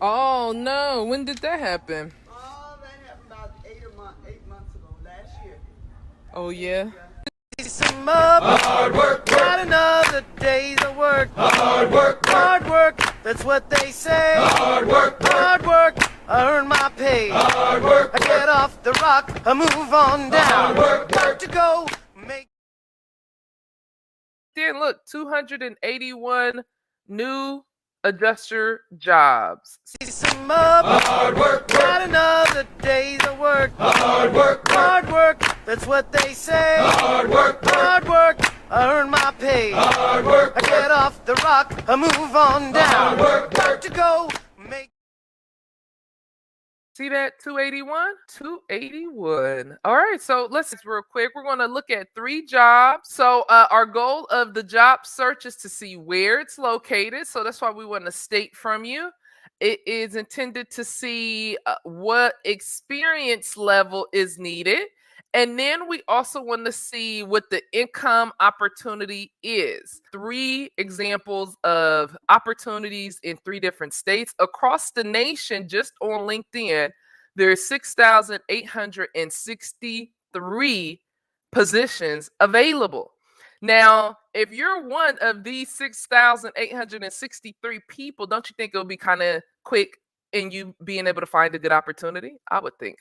Oh no, when did that happen? Oh, that happened about 8 months ago, last year. Oh yeah. Yeah. Some up, hard work, got another day's of work. Hard work, that's what they say. Hard work, I earn my pay. Hard work, I get off the rock, I move on down. Got to go make. Then look, 281 new adjuster jobs. Some up, hard work, got another day's of work. Hard work, that's what they say. Hard work, I earn my pay. Hard work, I get off the rock, I move on down. Got to go make. See that 281? 281. All right, so let's real quick. We're going to look at 3 jobs. So our goal of the job search is to see where it's located. So that's why we want to state from you. It is intended to see what experience level is needed. And then we also want to see what the income opportunity is. 3 examples of opportunities in 3 different states across the nation. Just on LinkedIn, there's 6,863 positions available. Now, if you're one of these 6,863 people, don't you think it'll be kind of quick in you being able to find a good opportunity? I would think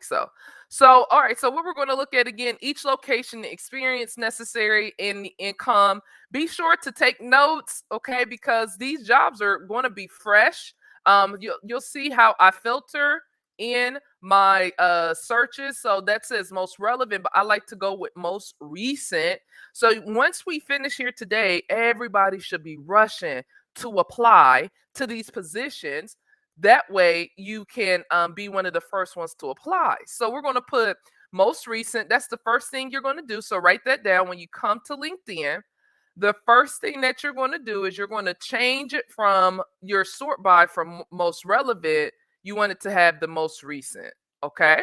so. So, all right. So, what we're going to look at again, each location, the experience necessary, and the income. Be sure to take notes, okay? Because these jobs are going to be fresh. You'll see how I filter in my searches. So that says most relevant, but I like to go with most recent. So once we finish here today, everybody should be rushing to apply to these positions. That way you can be one of the first ones to apply. So we're going to put most recent. That's the first thing you're going to do. So write that down when you come to LinkedIn. The first thing that you're going to do is you're going to change it from your sort by from most relevant. You want it to have the most recent. Okay.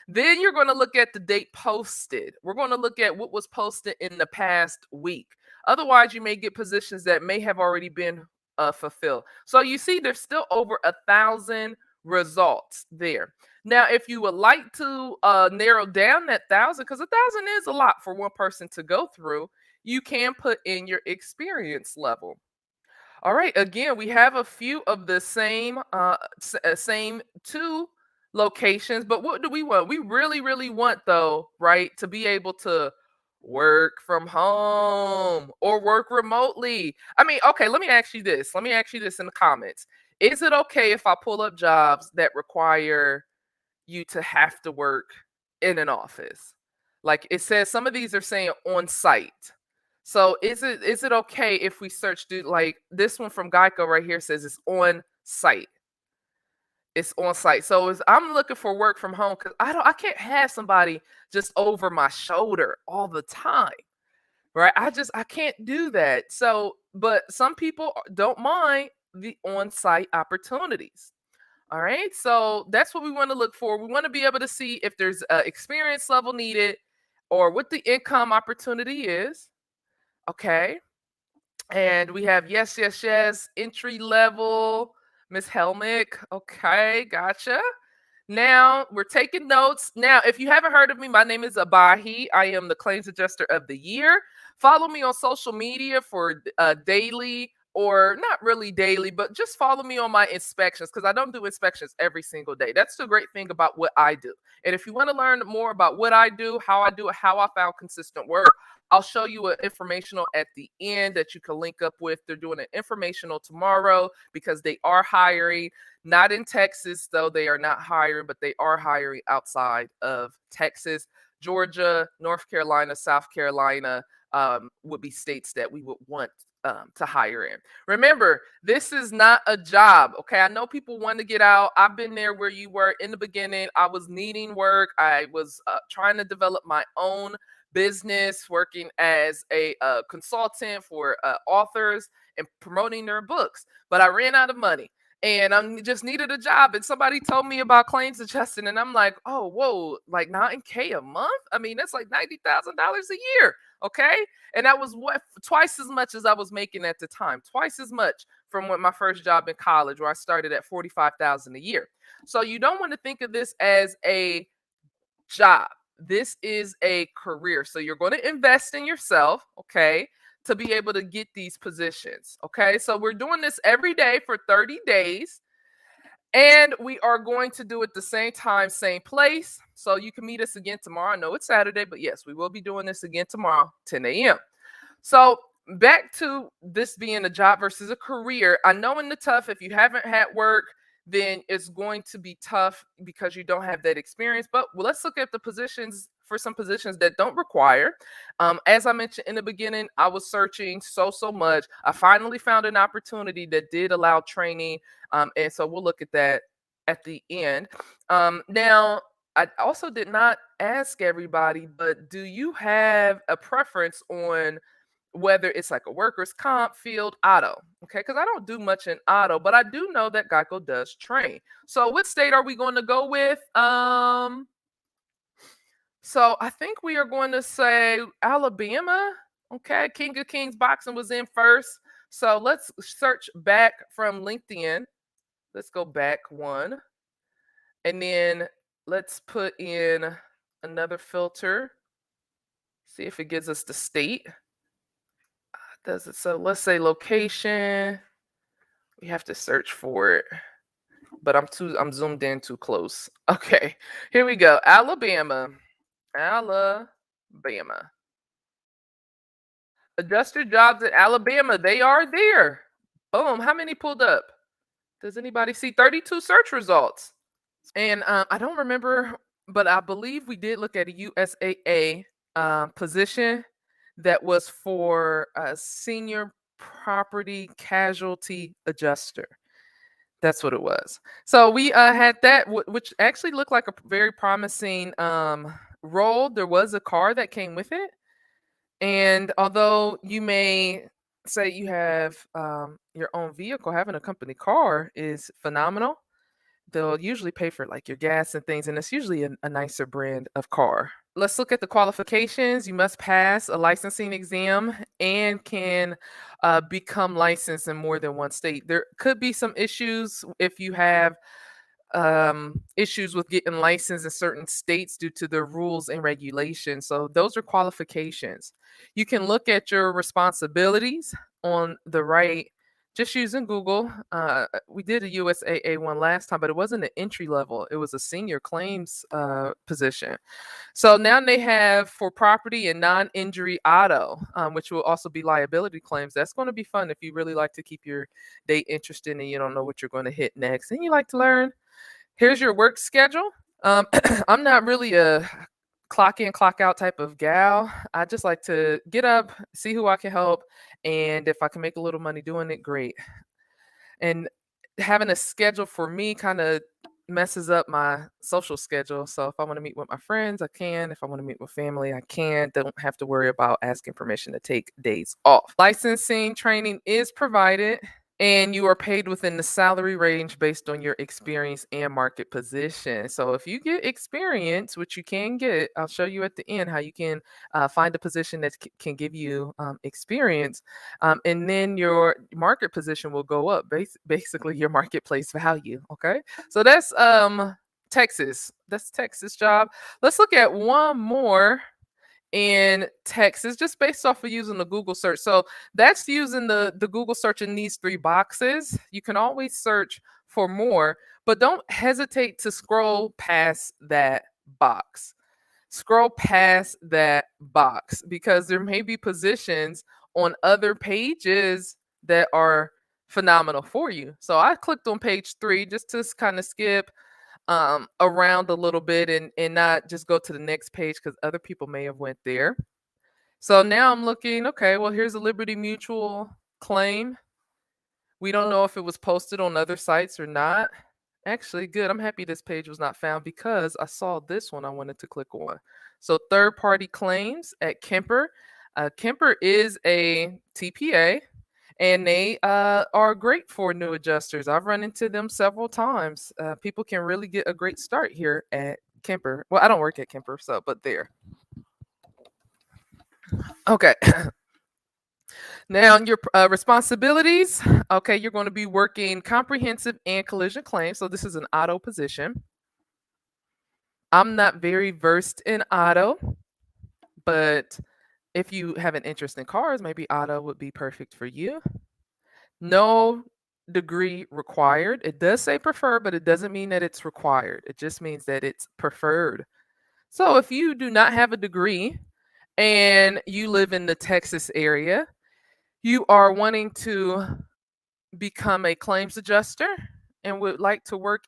Then you're going to look at the date posted. We're going to look at what was posted in the past week. Otherwise, you may get positions that may have already been fulfilled. So you see, there's still over 1,000 results there. Now, if you would like to narrow down that 1,000, because 1,000 is a lot for one person to go through, you can put in your experience level. All right. Again, we have a few of the same 2 locations, but what do we want? We really, really want, though, right, to be able to work from home or work remotely. I mean, okay, let me ask you this. Let me ask you this in the comments. Is it okay if I pull up jobs that require you to have to work in an office? Like it says, some of these are saying on site. So is it okay if we search like this one from Geico right here says it's on site. It's on site. So I'm looking for work from home because I can't have somebody just over my shoulder all the time. Right. I can't do that. So, but some people don't mind the on-site opportunities. All right. So that's what we want to look for. We want to be able to see if there's experience level needed or what the income opportunity is. Okay. And we have yes, entry level, Miss Helmick. Okay, gotcha. Now we're taking notes. Now, if you haven't heard of me, my name is Abahi. I am the claims adjuster of the year. Follow me on social media for daily, or not really daily, but just follow me on my inspections because I don't do inspections every single day. That's the great thing about what I do. And if you want to learn more about what I do, how I do it, how I found consistent work, I'll show you an informational at the end that you can link up with. They're doing an informational tomorrow because they are hiring. Not in Texas, though they are not hiring, but they are hiring outside of Texas. Georgia, North Carolina, South Carolina would be states that we would want to hire in. Remember, this is not a job. Okay. I know people want to get out. I've been there where you were in the beginning. I was needing work. I was trying to develop my own business, working as a consultant for authors and promoting their books. But I ran out of money and I just needed a job. And somebody told me about claims adjusting, and I'm like, oh, whoa, like $9K a month? I mean, that's like $90,000 a year. Okay. And that was what twice as much as I was making at the time, twice as much from what my first job in college, where I started at 45,000 a year. So you don't want to think of this as a job. This is a career. So you're going to invest in yourself, okay, to be able to get these positions. Okay. So we're doing this every day for 30 days. And we are going to do it the same time, same place. So you can meet us again tomorrow. I know it's Saturday, but yes, we will be doing this again tomorrow, 10 a.m. So back to this being a job versus a career. I know in the tough, if you haven't had work, then it's going to be tough because you don't have that experience. But let's look at the positions for some positions that don't require. As I mentioned in the beginning, I was searching so much. I finally found an opportunity that did allow training. And so we'll look at that at the end. Now, I also did not ask everybody, but do you have a preference on whether it's like a workers' comp, field, auto? Okay, because I don't do much in auto, but I do know that Geico does train. So what state are we going to go with? So I think we are going to say Alabama. Okay, King of Kings Boxing was in first. So let's search back from LinkedIn. Let's go back one. And then let's put in another filter. See if it gives us the state. Does it? So let's say location. We have to search for it. But I'm zoomed in too close. Okay. Here we go. Alabama. Alabama. Adjuster jobs in Alabama. They are there. Boom. How many pulled up? Does anybody see 32 search results? And I don't remember, but I believe we did look at a USAA position that was for a senior property casualty adjuster. That's what it was. So we had that, which actually looked like a very promising role. There was a car that came with it. And although you may say you have your own vehicle, having a company car is phenomenal. They'll usually pay for like your gas and things, and it's usually a nicer brand of car. Let's look at the qualifications. You must pass a licensing exam and can become licensed in more than one state. There could be some issues if you have issues with getting licensed in certain states due to the rules and regulations. So those are qualifications. You can look at your responsibilities on the right, just using Google. We did a USAA one last time, but it wasn't an entry level. It was a senior claims position. So now they have for property and non-injury auto, which will also be liability claims. That's going to be fun if you really like to keep your day interesting and you don't know what you're going to hit next and you like to learn. Here's your work schedule. I'm not really a clock in, clock out type of gal. I just like to get up, see who I can help, and if I can make a little money doing it, great. And having a schedule for me kind of messes up my social schedule. So if I want to meet with my friends, I can. If I want to meet with family, I can. Don't have to worry about asking permission to take days off. Licensing training is provided, and you are paid within the salary range based on your experience and market position. So if you get experience, which you can get, I'll show you at the end how you can find a position that can give you experience, and then your market position will go up, basically your marketplace value. Okay, so that's Texas. That's Texas job. Let's look at one more in Texas, just based off of using the Google search. So that's using the Google search in these three boxes. You can always search for more, but don't hesitate to scroll past that box. Scroll past that box because there may be positions on other pages that are phenomenal for you. So I clicked on page 3 just to kind of skip around a little bit and not just go to the next page because other people may have went there. So now I'm looking, okay, well, here's a Liberty Mutual claim. We don't know if it was posted on other sites or not. Actually, good. I'm happy this page was not found because I saw this one I wanted to click on. So third-party claims at Kemper. Kemper is a TPA, and they are great for new adjusters. I've run into them several times. People can really get a great start here at Kemper. Well, I don't work at Kemper, but there. Okay. Now, your responsibilities. Okay, you're going to be working comprehensive and collision claims. So this is an auto position. I'm not very versed in auto, but if you have an interest in cars, maybe auto would be perfect for you. No degree required. It does say preferred, but it doesn't mean that it's required. It just means that it's preferred. So if you do not have a degree and you live in the Texas area, you are wanting to become a claims adjuster and would like to work